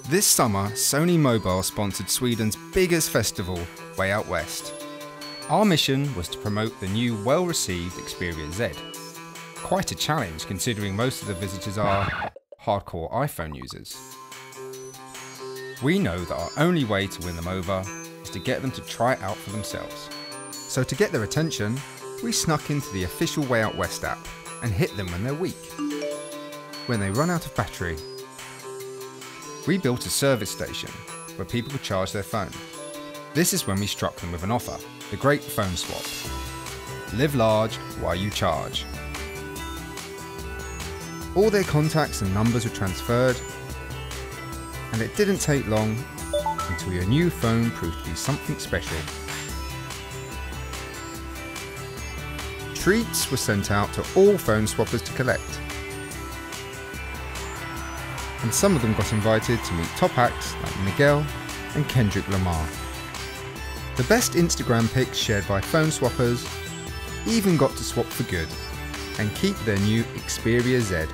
This summer, Sony Mobile sponsored Sweden's biggest festival, Way Out West. Our mission was to promote the new, well-received Xperia Z. Quite a challenge considering most of the visitors are hardcore iPhone users. We know that our only way to win them over is to get them to try it out for themselves. So to get their attention, we snuck into the official Way Out West app and hit them when they're weak. When they run out of battery, we built a service station where people could charge their phone. This is when we struck them with an offer, the great phone swap. Live large while you charge. All their contacts and numbers were transferred, and it didn't take long until your new phone proved to be something special. Treats were sent out to all phone swappers to collect, and some of them got invited to meet top acts like Miguel and Kendrick Lamar. The best Instagram pics shared by phone swappers even got to swap for good and keep their new Xperia Z.